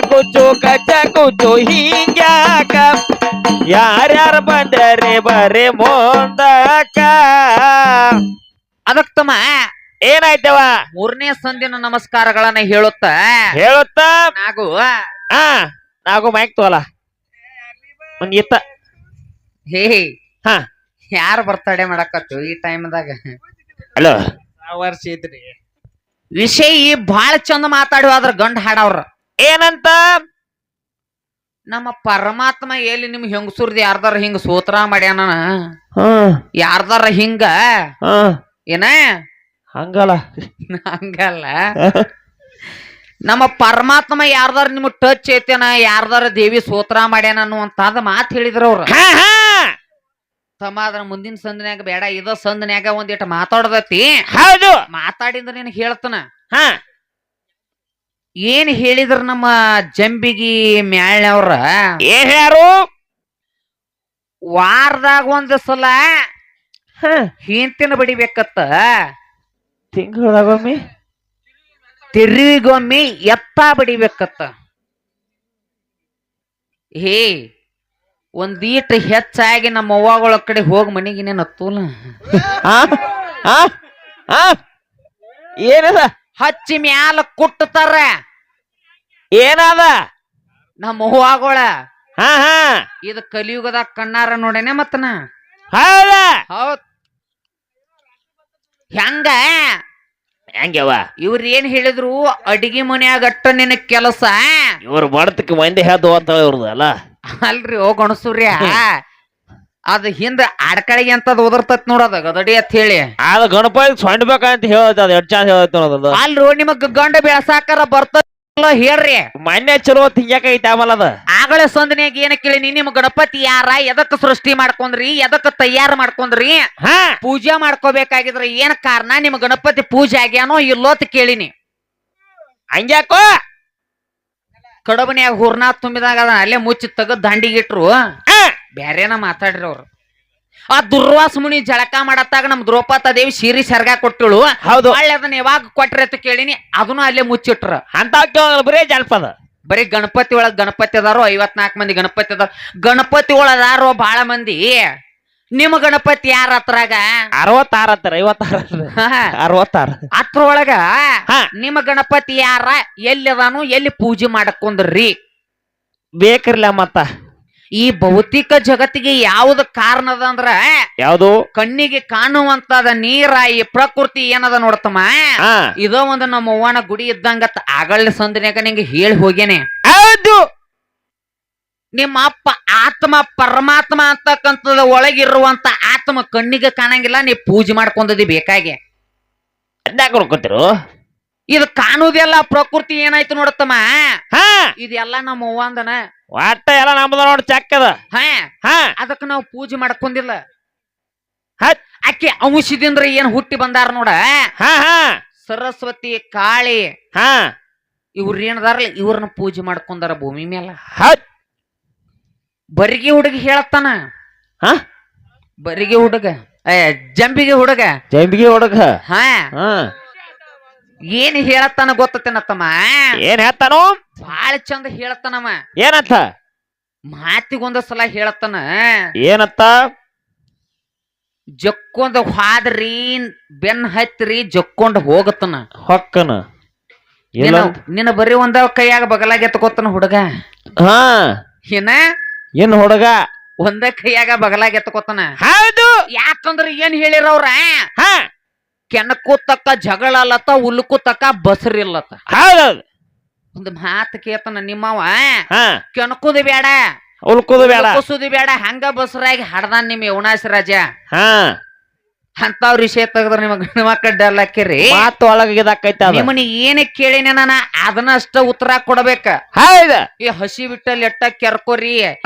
ಕುಚ್ಚು ಕಚ್ಚ ಕುಚ್ಚು ಹಿಂಗ್ಯಾಕ ಯಾರ್ಯಾರು ಬಂದರೆ ಬರೀ ಮುಂದಕ್ಕ ಅದಕ್ ತಮ್ಮ ಏನಾಯ್ತವ ಮೂರನೇ ಸಂದಿನ ನಮಸ್ಕಾರಗಳನ್ನ ಹೇಳುತ್ತ ನಾವು ನಾವು ಮೈಕ್ ತೋಲ ಒಂದ್ ಇತ್ತ ಹೇ ಹಾ ಯಾರು ಬರ್ತಡೆ ಮಾಡಕತ್ತು ಈ ಟೈಮ್ದಾಗ ಹಲೋ ವರ್ಷ ಇದ್ರಿ ವಿಷಯ ಬಹಳ ಚಂದ ಮಾತಾಡುವ ಅದ್ರ ಗಂಡ ಹಾಡವ್ರ ಏನಂತ ನಮ್ಮ ಪರಮಾತ್ಮ ಎಲ್ಲಿ ನಿಮ್ ಹೆಂಗಸೂರ್ದ ಯಾರ್ದಾರ ಹಿಂಗ ಸೋತ್ರ ಮಾಡ್ಯಾನ ಯಾರ್ದಾರ ಹಿಂಗ ಏನ ಹಂಗಲ್ಲ ಹಂಗಲ್ಲ ನಮ್ಮ ಪರಮಾತ್ಮ ಯಾರ್ದಾರ ನಿಮ್ ಟಚ್ ಐತೇನ ಯಾರ್ದಾರ ದೇವಿ ಸೋತ್ರ ಮಾಡ್ಯಾನ ಅನ್ನುವಂತಾದ ಮಾತು ಹೇಳಿದ್ರ ಅವ್ರ ತಮ್ಮ ಅದ್ರ ಮುಂದಿನ ಸಂದಿನ್ಯಾಗ ಬೇಡ ಇದ ಸಂದಿನ್ಯಾಗ ಒಂದಿಟ್ಟು ಮಾತಾಡದತಿ ಹೌದು ಮಾತಾಡಿದ್ರ ನಿನಗೆ ಹೇಳ್ತಾನ ಏನ್ ಹೇಳಿದ್ರ ನಮ್ಮ ಜಂಬಿಗಿ ಮ್ಯಾಳ್ನವ್ರ ಏನ್ ಯಾರು ವಾರದಾಗ ಒಂದ್ ಸಲ ಹಿಂತಿನ ಬಡಿಬೇಕತ್ತ ತಿಂಗಳಾಗೊಮ್ಮೆ ತಿರುವಿಗೊಮ್ಮೆ ಎತ್ತ ಬಡಿಬೇಕತ್ತ ಹೇ ಒಂದೀಟ್ ಹೆಚ್ಚಾಗಿ ನಮ್ಮ ಅವ್ವಗಳ ಕಡೆ ಹೋಗಿ ಮನೆಗಿನೇನ್ ಹತ್ತೂಲ ಏನದ ಹಚ್ಚಿ ಮ್ಯಾಲ ಕುಟ್ಟತಾರ ಏನದ ನಮ್ಮ ಅವ್ವಗಳ ಹಾ ಹಾ ಇದು ಕಲಿಯುಗದಾಗ ಕಣ್ಣಾರ ನೋಡೇನೆ ಮತ್ತನ ಹೌದ ಹೌದ್ ಹೆಂಗ ಹೆಂಗ್ಯವ ಇವ್ರ ಏನ್ ಹೇಳಿದ್ರು ಅಡಿಗೆ ಮನ್ಯಾಗ ಅಟ್ಟ ನಿನ ಕೆಲಸ ಇವ್ರು ಬಡತಕ್ಕೆ ಮಂದಿ ಹೆದ್ದು ಅಂತ ಇವ್ರದ್ದು ಅಲ್ಲ ಅಲ್ರಿ ಓ ಗಣಸೂರ್ಯ ಅದ ಹಿಂದ ಅಡ್ಕಳಿಗೆ ಅಂತದ್ ಓದರ್ತತ್ ನೋಡದ ಗದಡಿ ಅಂತ ಹೇಳಿ ಅದ ಗಣಪತಿ ಸೊಂಡ್ಬೇಕಂತ ಹೇಳತ್ತ ಅದ ಎಷ್ಟ್ ಚಾನ್ಸ್ ಹೇಳತ್ತ ನೋಡದ ಅಲ್ರು ನಿಮಗ್ ಗಂಡ ಬೆಳಸಾಕರ ಬರ್ತದ ಹೇಳ್ರಿ ಮೊನ್ನೆ ಚಲೋ ಹಿಂಗ್ಯಾಕ ಐತಿ ಆಮೇಲೆ ಅದ ಆಗಳ ಸಂದನ್ಯಾಗ ಏನ ಕೇಳಿನಿ ನಿಮ್ ಗಣಪತಿ ಯಾರ ಎದಕ್ ಸೃಷ್ಟಿ ಮಾಡ್ಕೊಂಡ್ರಿ ಎದಕ್ ತಯಾರು ಮಾಡ್ಕೊಂಡ್ರಿ ಪೂಜೆ ಮಾಡ್ಕೋಬೇಕಾಗಿದ್ರ ಏನ್ ಕಾರಣ ನಿಮ್ ಗಣಪತಿ ಪೂಜೆ ಆಗ್ಯಾನೋ ಇಲ್ಲೋತ್ ಕೇಳಿನಿ ಹಂಗ್ಯಾಕೋ ಕಡಬನ್ಯಾಗ ಹೂರ್ನಾಥ್ ತುಂಬಿದಾಗ ಅದ ಅಲ್ಲೇ ಮುಚ್ಚಿ ತೆಗದ್ ದಂಡಿಗಿಟ್ರು ಬ್ಯಾರೇನ ಮಾತಾಡ್ರಿ ಅವ್ರು ಆ ದುರ್ವಾಸ ಮುನಿ ಜಳಕ ಮಾಡತ್ತಾಗ ನಮ್ ದ್ರೌಪದ ದೇವಿ ಸೀರಿ ಸರ್ಗ ಕೊಟ್ಟಳು ಹೌದು ಒಳ್ಳೆ ಅದನ್ನ ಯಾವಾಗ ಕೊಟ್ರಿ ಅಂತ ಕೇಳಿನಿ ಅದನ್ನು ಅಲ್ಲೇ ಮುಚ್ಚಿಟ್ರ ಅಂತ ಬರೇ ಜಾನಪದ ಬರೀ ಗಣಪತಿ ಒಳಗ್ ಗಣಪತಿ ಅದಾರೋ 54 ಮಂದಿ ಗಣಪತಿ ಅದಾರ ಗಣಪತಿ ಒಳದಾರೋ ಬಹಳ ಮಂದಿ ನಿಮ್ಮ ಗಣಪತಿ ಯಾರ ಹತ್ರಾಗ 66 56 ಅತ್ರೊಳಗ ನಿಮ್ಮ ಗಣಪತಿ ಯಾರ ಎಲ್ಲಿ ಅದಾನು ಎಲ್ಲಿ ಪೂಜೆ ಮಾಡಕೊಂಡ್ರಿ ಬೇಕ್ರಲ್ಲ ಮತ್ತ ಈ ಭೌತಿಕ ಜಗತ್ತಿಗೆ ಯಾವ್ದ ಕಾರಣ ಅದ ಅಂದ್ರ ಯಾವುದು ಕಣ್ಣಿಗೆ ಕಾಣುವಂತದ ನೀರ ಈ ಪ್ರಕೃತಿ ಏನದ ನೋಡ್ತಮ್ಮ ಇದೋ ಒಂದು ನಮ್ಮ ಅವ್ವನ ಗುಡಿ ಇದ್ದಂಗತ್ ಆಗಳ ಸಂದಿನ್ಯಾಗ ನಿಂಗೆ ಹೇಳಿ ಹೋಗ್ಯಾನೆ ಹೌದು ನಿಮ್ಮ ಅಪ್ಪ ಆತ್ಮ ಪರಮಾತ್ಮ ಅಂತಕ್ಕಂಥದ ಒಳಗಿರುವಂತ ಆತ್ಮ ಕಣ್ಣಿಗೆ ಕಾಣಂಗಿಲ್ಲ ನೀ ಪೂಜೆ ಮಾಡ್ಕೊಂಡದಿ ಬೇಕಾಗೆ ನೋಡ್ಕೊತಿರು ಇದು ಕಾಣುದೆಲ್ಲ ಪ್ರಕೃತಿ ಏನಾಯ್ತು ನೋಡತ್ತಮ್ಮ ಇದೆಲ್ಲ ನಮ್ಮ ಅವ್ವಂದನ ಒಟ್ಟ ಎಲ್ಲ ನಮ್ದ ನೋಡಿ ಚಕ್ಕದ ಅದಕ್ಕ ನಾವು ಪೂಜೆ ಮಾಡ್ಕೊಂಡಿಲ್ಲ ಆಕೆ ಅಂಶದಿಂದ ಏನ್ ಹುಟ್ಟಿ ಬಂದಾರ ನೋಡ ಸರಸ್ವತಿ ಕಾಳಿ ಇವ್ರ ಏನದಾರಲ್ಲ ಇವ್ರನ್ನ ಪೂಜೆ ಮಾಡ್ಕೊಂಡಾರ ಭೂಮಿ ಮೇಲೆ ಬರಿಗೆ ಹುಡುಗ ಹೇಳತ್ತಾನ ಬರಿಗೆ ಹುಡುಗ ಜಂಬಿಗೆ ಹುಡುಗ ಏನ್ ಹೇಳತ್ತಾನ ಗೊತ್ತತೇನತ್ತಮ್ಮ ಏನ್ ಹೇಳ್ತಾನು ಬಾಳ ಚಂದ ಹೇಳತ್ತಾನಮ್ಮ ಏನಂತ ಮಾತಿಗೊಂದ ಸಲ ಹೇಳತ್ತಾನ ಏನತ್ತ ಜಕ್ಕೊಂದ ಹಾದ್ರಿ ಬೆನ್ ಹತ್ರಿ ಜಕ್ಕೊಂಡ್ ಹೋಗತ್ತನ ಹೊಕ್ಕನ ನಿನ್ನ ಬರೀ ಒಂದ ಕೈಯಾಗ ಬಗಲಾಗ ಎತ್ಕೋತಾನ ಹುಡುಗ ಏನ್ ಹುಡುಗ ಒಂದ ಕೈಯಾಗ ಬಗಲಾಗ ಎತ್ಕೋತಾನ ಹೌದು ಯಾಕಂದ್ರ ಏನ್ ಹೇಳಿರವ್ರ ಕೆಣಕು ತಕ್ಕ ಜಗಳ ಅಲ್ಲತ್ತ ಉಲ್ಕು ತಕ್ಕ ಬಸರಿಲ್ಲತ್ತ ಹೌದೌದು ಒಂದ್ ಮಾತು ಕೇತನ ನಿಮ್ಮವ ಕೆಣಕುದು ಬೇಡ ಉಲ್ಕುದು ಬೇಡ ಕುಸುದು ಬೇಡ ಹಂಗ ಬಸರಾಗಿ ಹಡ್ದಾನ್ ನಿಮ್ ಯವನಾಶ ರಾಜ ಅಂತವ್ರ ವಿಷಯ ತೆಗದ್ರ ನಿಮಗ್ ಮಕ್ಕಳ ಡರ್ಲಾಕಿರಿ ಮಾತು ಒಳಗಿದಾಕೈತ ನಿಮ್ಮನಿ ಏನ ಕೇಳಿನ ನಾನ ಅದನ್ನಷ್ಟ ಉತ್ತರ ಕೊಡ್ಬೇಕ ಹೌದ ಈ ಹಸಿ ಬಿಟ್ಟಲ್ಲಿ ಎಟ್ಟ ಕೆರ್ಕೋರಿ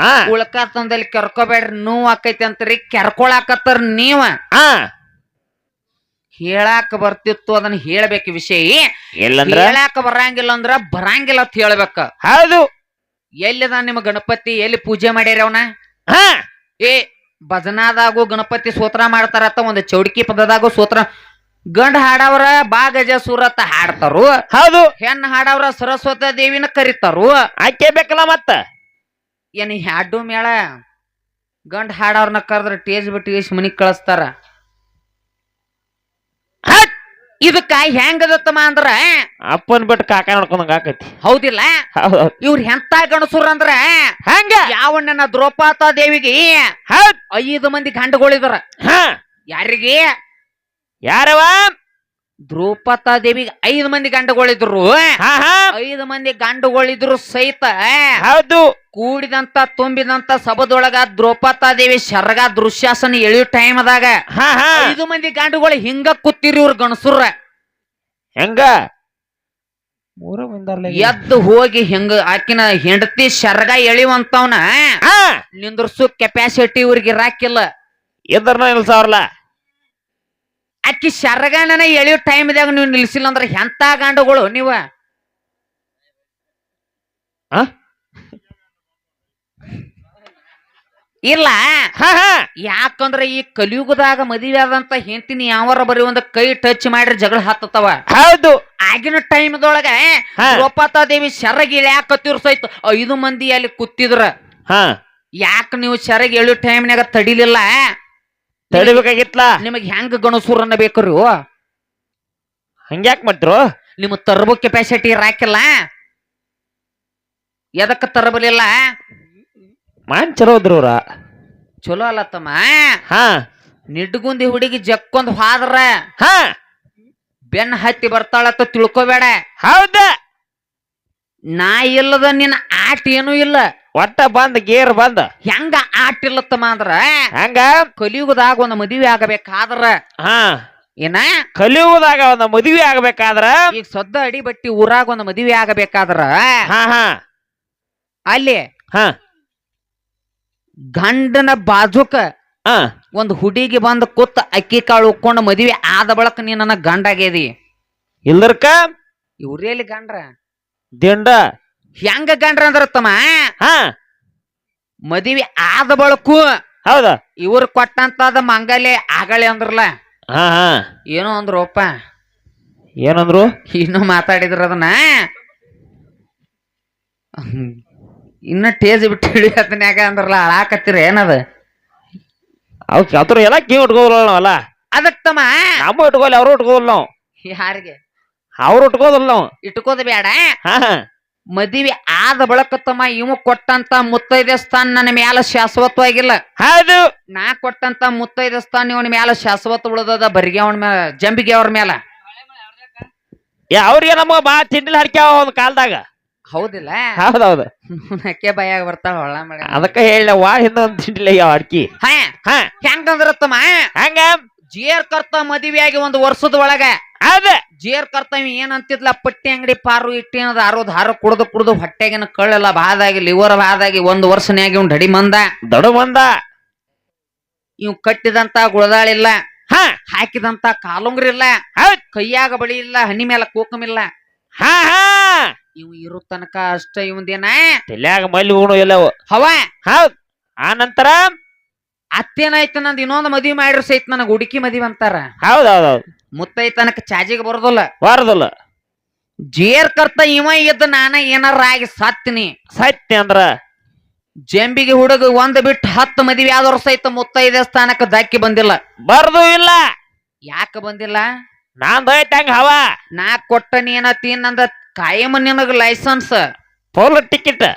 ಉಳ್ಕಾತಂದಲ್ಲಿ ಕೆರ್ಕೋಬೇಡ್ರಿ ನೋವು ಆಕೈತಿ ಅಂತರಿ ಕೆರ್ಕೊಳಾಕತ್ತಾರ ನೀವ ಹೇಳಾಕ ಬರ್ತಿತ್ತು ಅದನ್ನ ಹೇಳ್ಬೇಕು ವಿಷಯ ಹೇಳಾಕ ಬರಂಗಿಲ್ಲ ಅಂದ್ರ ಬರಂಗಿಲ್ಲ ಅಂತ ಹೇಳ್ಬೇಕ ಹೌದು ಎಲ್ಲಿದ ನಿಮ್ಮ ಗಣಪತಿ ಎಲ್ಲಿ ಪೂಜೆ ಮಾಡ್ಯಾರ ಅವನ ಭಜನಾದಾಗೂ ಗಣಪತಿ ಸ್ತೋತ್ರ ಮಾಡ್ತಾರತ್ತ ಒಂದು ಚೌಡಿಕಿ ಪದದಾಗೂ ಸ್ತೋತ್ರ ಗಂಡ ಹಾಡವ್ರ ಬಾ ಗಜ ಸೂರತ ಹಾಡ್ತಾರು, ಹೌದು. ಹೆಣ್ಣು ಹಾಡವ್ರ ಸರಸ್ವತಿ ದೇವಿನ ಕರಿತಾರು. ಆಕೆ ಬೇಕಲ್ಲ ಮತ್ತ. ಏನ್ ಹಾಡು ಮೇಳ ಗಂಡ ಹಾಡವ್ರನ್ನ ಕರೆದ್ರ ಟೇಜ್ ಬಿಟ್ಟು ಇಸ್ ಮನಿಗ್ ಕಳಿಸ್ತಾರ. ಇದಕ್ಕ ಹೆಂಗದತ್ತಮ್ಮ ಅಂದ್ರ ಅಪ್ಪನ್ ಬಿಟ್ಟು ಕಾಕ ನೋಡ್ಕೊಂಡಂಗ ಆಕೈತಿ. ಹೌದಿಲ್ಲ? ಹೌದೌದು. ಇವ್ರ ಎಂತ ಗಣಸುರ ಅಂದ್ರ ಹಂಗ ಯಾವಣ್ಣನ ದ್ರೌಪದ ದೇವಿಗೆ 5 ಮಂದಿ ಗಂಡುಗಳಿದ್ರ. ಯಾರಿಗೆ? ಯಾರವ? ದ್ರೌಪದ ದೇವಿಗೆ 5 ಮಂದಿ ಗಂಡುಗಳಿದ್ರು. 5 ಮಂದಿ ಗಂಡುಗಳಿದ್ರು ಸಹಿತ ಹೌದು. ಕೂಡಿದಂತ ತುಂಬಿದಂತ ಸಭದೊಳಗ ದ್ರೌಪದ ದೇವಿ ಶರ್ಗ ದುಶ್ಯಾಸನ ಎಳೆಯೋ ಟೈಮ್ ಅದಾಗ 5 ಮಂದಿ ಗಂಡುಗಳು ಹಿಂಗ ಕೂತಿರಿ ಇವ್ರ ಗಣಸುರ. ಹೆಂಗ ಎದ್ದು ಹೋಗಿ ಹಿಂಗ ಆಕಿನ ಹೆಂಡತಿ ಶರ್ಗ ಎಳಿವಂತವನ ನಿಂದ್ರಸು ಕೆಪಾಸಿಟಿ ಇವ್ರಿಗೆ ಇರಾಕಿಲ್ಲ. ಎದ್ರನ ನಿಲ್ಸವ್ರಲ್ಲ. ಆಕಿ ಶರ್ಗನ ಎಳೆಯೋ ಟೈಮ್ದಾಗ ನೀವು ನಿಲ್ಸಿಲ್ಲ ಅಂದ್ರ ಎಂತ ಗಂಡುಗಳು ನೀವ? ಇಲ್ಲ. ಯಾಕಂದ್ರ ಈ ಕಲಿಯುಗದಾಗ ಮದುವೆ ಆದಂತ ಹೆಂಡತಿನಿ ಯಾವಾರ ಬರೀ ಒಂದ್ ಕೈ ಟಚ್ ಮಾಡ್ರಿ ಜಗಳ ಹತ್ತವ. ಹೌದು. ಆಗಿನ ಟೈಮ್ದೊಳಗ ದ್ರೌಪದ ದೇವಿ ಶರಗಿ ಇಳ್ಯಾಕತ್ತಿರ್ ಸಹಿತ 5 ಮಂದಿ ಅಲ್ಲಿ ಕೂತಿದ್ರ. ಯಾಕ ನೀವು ಶರಗಿ ಎಳೆಯೋ ಟೈಮ್ನಾಗ ತಡಿಲಿಲ್ಲ? ತಡಿಬೇಕಾಗಿತ್ಲ. ನಿಮಗ್ ಹೆಂಗ ಗಣಸೂರನ್ನ ಬೇಕ್ರಿ? ಹಂಗ್ಯಾಕ್ ಮಾಡ್ತಿರು? ನಿಮ್ ತರಬೋ ಕೆಪಾಸಿಟಿ ಇರಾಕಿಲ್ಲ. ಎದಕ್ಕ ತರಬಲಿಲ್ಲ? ಮಾನ್ ಚಲೋ ಹೋದ್ರವ್ರ. ಚಲೋ ಅಲ್ಲತ್ತಮ್ಮ. ನಿಡ್ಗುಂದಿ ಹುಡುಗಿ ಜಕ್ಕೊಂದ್ ಹಾದ್ರ ಬೆನ್ನ ಹತ್ತಿ ಬರ್ತಾಳತ್ತ ತಿಳ್ಕೊಬೇಡ. ಹೌದ. ನಾ ಇಲ್ಲದ ನಿನ್ನ ಆಟ ಏನೂ ಇಲ್ಲ. ಒಟ್ಟ ಬಂದ್ ಗೇರ್ ಬಂದ. ಹೆಂಗ ಆಟ ಇಲ್ಲತ್ತಮ್ಮ ಅಂದ್ರ ಹಂಗ ಕಲಿಯುಗದಾಗ ಒಂದ್ ಮದುವೆ ಆಗಬೇಕಾದ್ರ ಏನ ಕಲಿಯುಗದಾಗ ಒಂದ್ ಮದುವೆ ಆಗ್ಬೇಕಾದ್ರ ಈಗ ಸದ್ದ ಅಡಿ ಬಟ್ಟಿ ಊರಾಗ ಒಂದ್ ಮದುವೆ ಆಗಬೇಕಾದ್ರ ಅಲ್ಲಿ ಗಂಡನ ಬಾಜುಕ ಒಂದ್ ಹುಡುಗಿ ಬಂದ್ ಕೂತ್ ಅಕ್ಕಿ ಕಾಳು ಉಕ್ಕೊಂಡು ಮದುವೆ ಆದ ಬಳಕ ನೀ ನನ್ನ ಗಂಡ ಆಗ್ಯದಿ. ಇಲ್ದರ್ಕ ಇವ್ರೇಲಿ ಗಂಡ್ರ ದಿಂಡ ಹೆಂಗ ಗಂಡ್ರ ಅಂದ್ರತ್ತಮ್ಮ ಮದುವೆ ಆದ ಬಳಕು ಹೌದ ಇವ್ರ ಕೊಟ್ಟಂತದ ಮಂಗಲೆ ಆಗಳೆ ಅಂದ್ರಲ್ಲ. ಏನೋ ಅಂದ್ರಪ್ಪ. ಏನಂದ್ರು? ಇನ್ನೂ ಮಾತಾಡಿದ್ರ ಅದನ್ನ ಇನ್ನ ಟೇಜ್ ಬಿಟ್ಟು ಹಿಡಿಯತನ್ಯಾಗ ಅಂದ್ರಲ್ಲ ಅಳಾಕತ್ತೀರ ಏನದ? ಅದ್ರ ಎಲ್ಲ ಕಿವಿ ಉಟ್ಕೋಲ್ಲ ನಾವಲ್ಲ. ಅದಕ್ಕಮ್ಮ ನಮ್ಮ ಇಟ್ಕೋಲ್ಲ, ಅವ್ರು ಇಟ್ಕೋಲ್ಲ ನಾವು. ಯಾರಿಗೆ? ಅವ್ರು ಇಟ್ಕೋದಲ್ಲ ನಾವು. ಇಟ್ಕೋದ ಬೇಡ. ಮದುವೆ ಆದ ಬಳಕತ್ತಮ್ಮ ಇವ ಕೊಟ್ಟಂತ ಮುತ್ತೈದೆ ಸ್ಥಾನ ನನ್ನ ಮ್ಯಾಲ ಶಾಶ್ವತವಾಗಿಲ್ಲ. ಹೌದು. ನಾ ಕೊಟ್ಟಂತ ಮುತ್ತೈದೆ ಸ್ಥಾನ ಇವನ ಮ್ಯಾಲ ಶಾಶ್ವತ ಉಳ್ದದ. ಬರಿಗೆ ಅವನ ಮ್ಯಾಲ ಜಂಬಿಗೆ ಅವ್ರ ಮ್ಯಾಲ ಅವ್ರಿಗೆ ನಮಗ ಬಾ ತಿಂಡಿಲ್ ಹರ್ಕ್ಯಾವ ಒಂದ್ ಕಾಲ್ದಾಗ. ಹೌದಿಲ್ಲ? ಹೌದೌದು. ಅಕ್ಕೆ ಬಾಯಾಗ ಬರ್ತಾಳ ಹೊಳ್ಳ ಮಾಡಿ. ಅದಕ್ಕ ಹೇಳ ವಾ ಹಿಂದ ಒಂದ್ ತಿಂಡಿಲ್ಲ ಯಾವ ಅಡ್ಕಿ. ಹೆಂಗಂದ್ರತ್ತಮ್ಮ ಹಂಗ ಜೇರ್ ಕರ್ತ ಮದುವೆಯಾಗಿ 1 ವರ್ಷದ ಒಳಗ ಅದ ಜೇರ್ ಕರ್ತವ ಏನಂತಿದ್ಲ, ಪಟ್ಟಿ ಅಂಗಡಿ ಪಾರು ಇಟ್ಟಿನದ ಆರೋದ್ ಹಾರ ಕುಡ್ದು ಹೊಟ್ಟೆಗಿನ ಕಳ್ಳೆಲ್ಲ ಬಾದಾಗಿ ಲಿವರ್ ಬಾದಾಗಿ 1 ವರ್ಷನ್ಯಾಗಿ ಇವ್ ಡಡಿ ಮಂದ ದಡು ಮಂದ. ಇವ್ ಕಟ್ಟಿದಂತ ಗುಳದಾಳಿಲ್ಲ, ಹಾಕಿದಂತ ಕಾಲುಂಗ್ರಿಲ್ಲ, ಕೈಯಾಗ ಬಳಿ ಇಲ್ಲ, ಹನಿ ಮೇಲೆ ಕೂಕಮಿಲ್ಲ. ಇವ್ ಇರೋ ತನಕ ಅಷ್ಟ ಇವಂದೇನ ತಲ್ಯಾಗ ಮಲ್ಲಿ ಉಣು ಎಲ್ಲವ ಹವ. ಹೌದ್. ಆ ನಂತರ ಅತ್ತೇನಾಯ್ತು ನಂದ್ ಇನ್ನೊಂದು ಮದ್ವಿ ಮಾಡ್ರಿ ಸಹಿತ ನನಗ ಹುಡುಕಿ ಮದ್ವಿ ಅಂತಾರ. ಹೌದೌದೌದು. ಮುತ್ತೈ ತನಕ ಚಾಜಿಗೆ ಬರೋದಿಲ್ಲ. ಬರೋದಿಲ್ಲ. ಜೇರ್ ಕರ್ತ ಇವ ಇದ್ದ ನಾನ ಏನಾರ ಆಗಿ ಸತ್ನಿ ಅಂದ್ರ ಜಂಬಿಗೆ ಹುಡುಗ 1 ಬಿಟ್ಟು 10 ಮದ್ವಿ ಆದವ್ರ ಸಹಿತ ಮುತ್ತೈದೆ ಸ್ಥಾನಕ್ಕೆ ದಾಕಿ ಬಂದಿಲ್ಲ. ಬರ್ದು ಇಲ್ಲ. ಯಾಕ ಬಂದಿಲ್ಲ? ನಾನ್ ಹಂಗ ಹವ. ನಾ ಕೊಟ್ಟ ನೀನತಿ ನಂದ ಕಾಯಮ ನಿನಗ ಲೈಸೆನ್ಸ್ ಪೋಲ್ ಟಿಕೆಟ್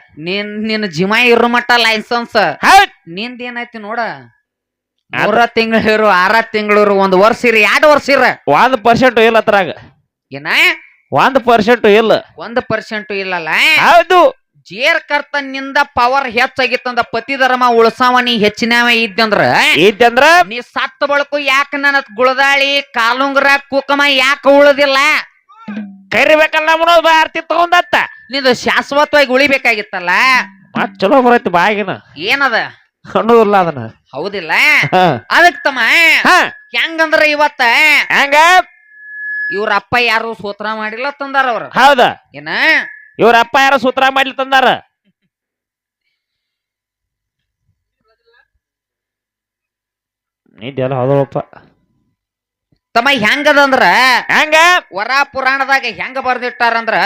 ನಿನ್ನ ಜಿಮಾ ಇರೋ ಮಟ್ಟ ಲೈಸೆನ್ಸ್. ನಿಂದ ಏನೈತಿ ನೋಡ, 3 ತಿಂಗಳಿರು 6 ತಿಂಗಳಿರು 1 ವರ್ಷ ಇರಿ 2 ವರ್ಷ ಇರ 1% ಇಲ್ಲ ಅದ್ರಾಗ. ಏನ 1% ಇಲ್ಲ. 1% ಇಲ್ಲಲ್ಲ. ಹೌದು. ಜೇರ್ ಕರ್ತನಿಂದ ಪವರ್ ಹೆಚ್ಚಾಗಿತ್ತಂದ ಪತಿ ಧರ್ಮ ಉಳ್ಸಾವ ನೀ ಹೆಚ್ಚಿನವ ಇದ್ದಂದ್ರ ನೀ ಸತ್ತ ಬಳಕು ಯಾಕ ನನ್ನ ಗುಳದಾಳಿ ಕಾಲುಂಗ್ರ ಕುಕಮ ಯಾಕ ಉಳದಿಲ್ಲ? ಕರಿಬೇಕಲ್ಲ ನಮ್ಮನೋದ್ ಆರ್ತಿ ತಗೊಂಡತ್ತ. ನಿಂದು ಶಾಶ್ವತವಾಗಿ ಉಳಿಬೇಕಾಗಿತ್ತಲ್ಲ. ಮತ್ ಚಲೋ ಬರೈತಿ ಬಾಗಿನ. ಏನದ ಅನ್ನೋದಿಲ್ಲ ಅದನ್ನ. ಹೌದಿಲ್ಲ? ಅದಕ್ ತಮ್ಮ ಹೆಂಗಂದ್ರ ಇವತ್ತ ಹೆಂಗ ಇವ್ರ ಅಪ್ಪ ಯಾರು ಸೂತ್ರ ಮಾಡಿಲ್ಲ ತಂದಾರ ಅವ್ರ. ಹೌದ. ಏನ ಇವ್ರ ಅಪ್ಪ ಯಾರು ಸೂತ್ರ ಮಾಡ್ಲಿ ತಂದಾರ. ನಿದ್ದೆಲ್ಲ ಹೌದಪ್ಪ. ತಮ್ಮ ಹೆಂಗದಂದ್ರ ಹೆಂಗ ವರ ಪುರಾಣದಾಗ ಹೆಂಗ ಬರ್ದಿಟ್ಟಾರಂದ್ರ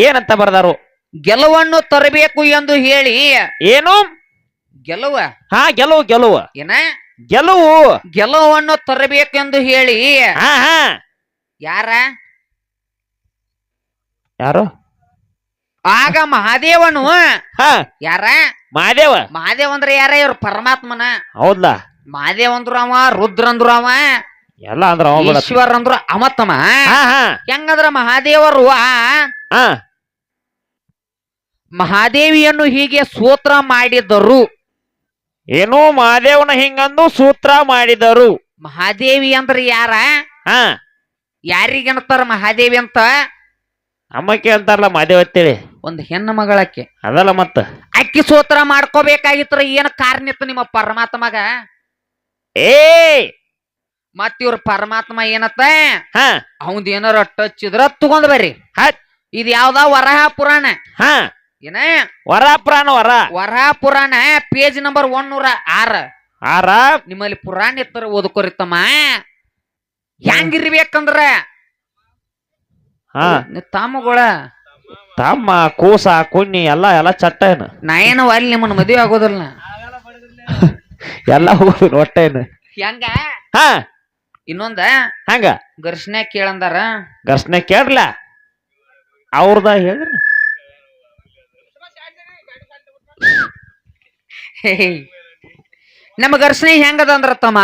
ಏನಂತ ಬರ್ದಾರು? ಗೆಲುವನ್ನು ತರಬೇಕು ಎಂದು ಹೇಳಿ. ಏನು ಗೆಲುವ? ಹಾ, ಗೆಲುವು ಗೆಲುವು ಏನ ಗೆಲುವು ಗೆಲುವನ್ನು ತರಬೇಕೆಂದು ಹೇಳಿ. ಹಾ ಹಾ ಯಾರ? ಯಾರು? ಆಗ ಮಹಾದೇವನು. ಹಾ, ಯಾರ? ಮಹಾದೇವ. ಮಹಾದೇವ ಅಂದ್ರೆ ಯಾರ? ಇವ್ರ ಪರಮಾತ್ಮನ. ಹೌದಾ? ಮಹಾದೇವ್ ಅಂದ್ರು ಅವ, ರುದ್ರ ಅಂದ್ರು ಅವ, ಎಲ್ಲ ಅಂದ್ರ ಅವ ಬಿಡ. ಈಶ್ವರ ಅಂದ್ರು ಅಮತ್ತಮ. ಹಾ ಹಾ ಹೆಂಗಂದ್ರ ಮಹಾದೇವರು ಹಾ ಮಹಾದೇವಿಯನ್ನು ಹೀಗೆ ಸ್ತೋತ್ರ ಮಾಡಿದರು. ಏನು ಮಹಾದೇವನ ಹಿಂಗಂದು ಸೂತ್ರ ಮಾಡಿದರು. ಮಹಾದೇವಿ ಅಂದ್ರೆ ಯಾರ? ಹಾ, ಯಾರಿಗಂತಾರ ಮಹಾದೇವಿ ಅಂತ? ಅಮ್ಮಕ್ಕೆ ಅಂತಾರಲ್ಲ ಮಹಾದೇವ ಅಂತೇಳಿ. ಒಂದು ಹೆಣ್ಣು ಮಗಳಕ್ಕೆ ಅದಲ್ಲ ಮತ್ತ ಅಕ್ಕಿ ಸ್ತೋತ್ರ ಮಾಡ್ಕೋಬೇಕಾಗಿತ್ರ ಏನ್ ಕಾರಣ ಇತ್ತು ನಿಮ್ಮ ಪರಮಾತ್ಮಗ? ಏ ಮತ್ ಇವ್ರ ಪರಮಾತ್ಮ ಏನತ್ತ? ಹಾ ಅವಂದ ಏನಾರ ಟಚ್ ಇದ್ರ ತಗೊಂಡ್ ಬರ್ರಿ. ಹತ್ ಇದು ಯಾವ್ದ? ವರಹ ಪುರಾಣ. ಹಾ, ಏನ ವರ ಪ್ರಾಣ ವರ. ವರಹ ಪುರಾಣ ಪೇಜ್ ನಂಬರ್ 106. ಆರ ನಿಮ್ಮಲ್ಲಿ ಪುರಾಣ ಇತ್ತರ ಓದ್ಕೊರಿತಮ್ಮ. ಹೆಂಗಿರ್ಬೇಕಂದ್ರ ಹಾ, ತಮ್ಮಗಳ ತಮ್ಮ ಕೂಸ ಕುಣ್ಣಿ ಎಲ್ಲ ಎಲ್ಲ ಚಟ್ಟ ಏನು ನಾ ಏನು ಅಲ್ಲಿ ನಿಮ್ಮನ್ನ ಮದುವೆ ಆಗೋದಿಲ್ಲ. ಎಲ್ಲ ಹೋಗುದು ಒಟ್ಟೇನು. ಹೆಂಗ? ಹಾ, ಇನ್ನೊಂದ ಹಂಗ ಘರ್ಷಣೆ ಕೇಳಂದಾರ. ಘರ್ಷಣೆ ಕೇಳಲ್ಲ ಅವ್ರದ ಹೇಳ್ರಿ. ನಮ್ಮ ಘರ್ಷಣೆ ಹೆಂಗದ ಅಂದ್ರ ತಮ್ಮ